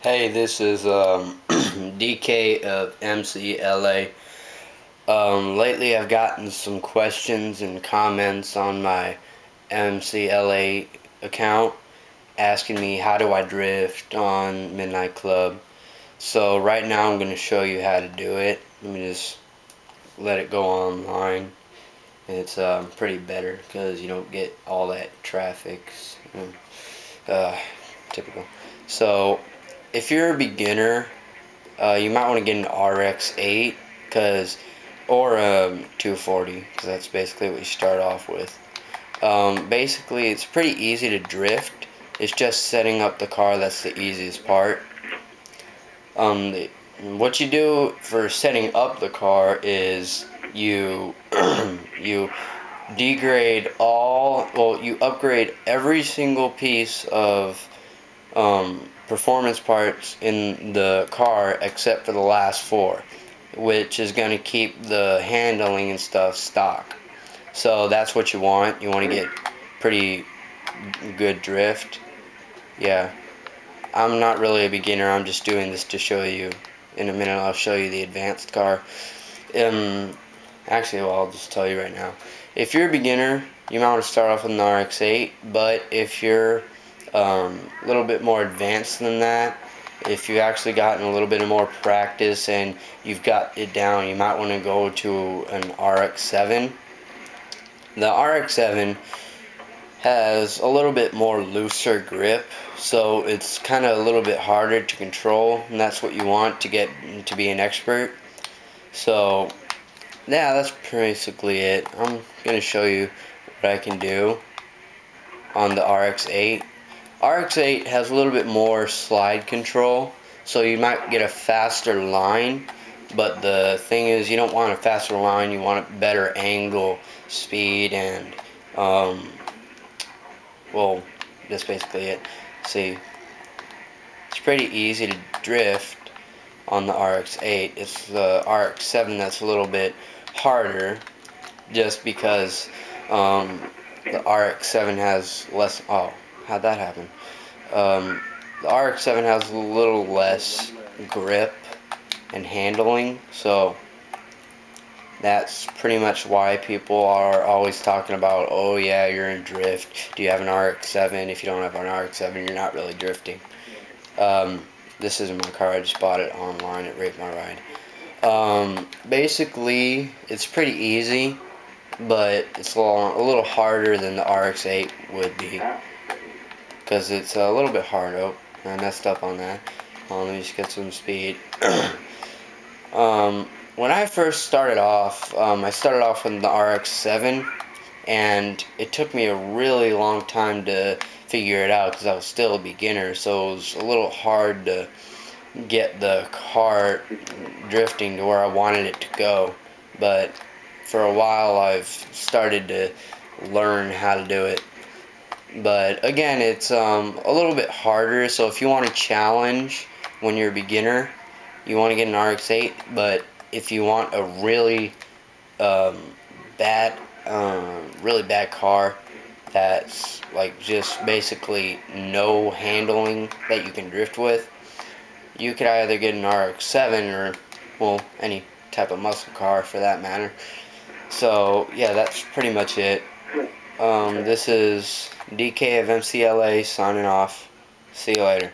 Hey, this is DK of mcla. Lately I've gotten some questions and comments on my mcla account asking me how do I drift on Midnight Club. So right now I'm going to show you how to do it. Let me just let it go online. It's pretty better because you don't get all that traffic. Uh, Typical. So if you're a beginner, you might want to get an RX-8 or a 240 because that's basically what you start off with. Basically, it's pretty easy to drift. It's just setting up the car that's the easiest part. What you do for setting up the car is you you you upgrade every single piece of performance parts in the car except for the last four, which is going to keep the handling and stuff stock. So that's what you want. You want to get pretty good drift. Yeah, I'm not really a beginner. I'm just doing this to show you. In a minute I'll show you the advanced car. Actually, well, I'll just tell you right now. If you're a beginner, you might want to start off with an RX-8, but if you're a little bit more advanced than that, if you've actually gotten a little bit more practice and you've got it down, you might want to go to an RX-7. The RX-7 has a little bit more looser grip, so it's kind of a little bit harder to control, and that's what you want to get to be an expert. So yeah, that's basically it. I'm going to show you what I can do on the RX-8. RX-8 has a little bit more slide control, so you might get a faster line, but the thing is you don't want a faster line, you want a better angle, speed, and well, that's basically it. See, it's pretty easy to drift on the RX-8. It's the RX-7 that's a little bit harder, just because the RX-7 has less. Oh, how'd that happen? The RX-7 has a little less grip and handling, so that's pretty much why people are always talking about, oh yeah, you're in drift. Do you have an RX-7? If you don't have an RX-7, you're not really drifting. This isn't my car. I just bought it online at Rate My Ride. Basically, it's pretty easy, but it's a little harder than the RX-8 would be, because it's a little bit hard. Oh, I messed up on that. Let me just get some speed. When I first started off, I started off with the RX-7, and it took me a really long time to figure it out because I was still a beginner, so it was a little hard to get the car drifting to where I wanted it to go. But for a while I've started to learn how to do it. But again, it's a little bit harder, so if you want a challenge when you're a beginner, you want to get an RX-8. But if you want a really bad car that's like just basically no handling that you can drift with, you could either get an RX-7 or, well, any type of muscle car for that matter. So yeah, that's pretty much it. This is DK of mcla signing off. See you later.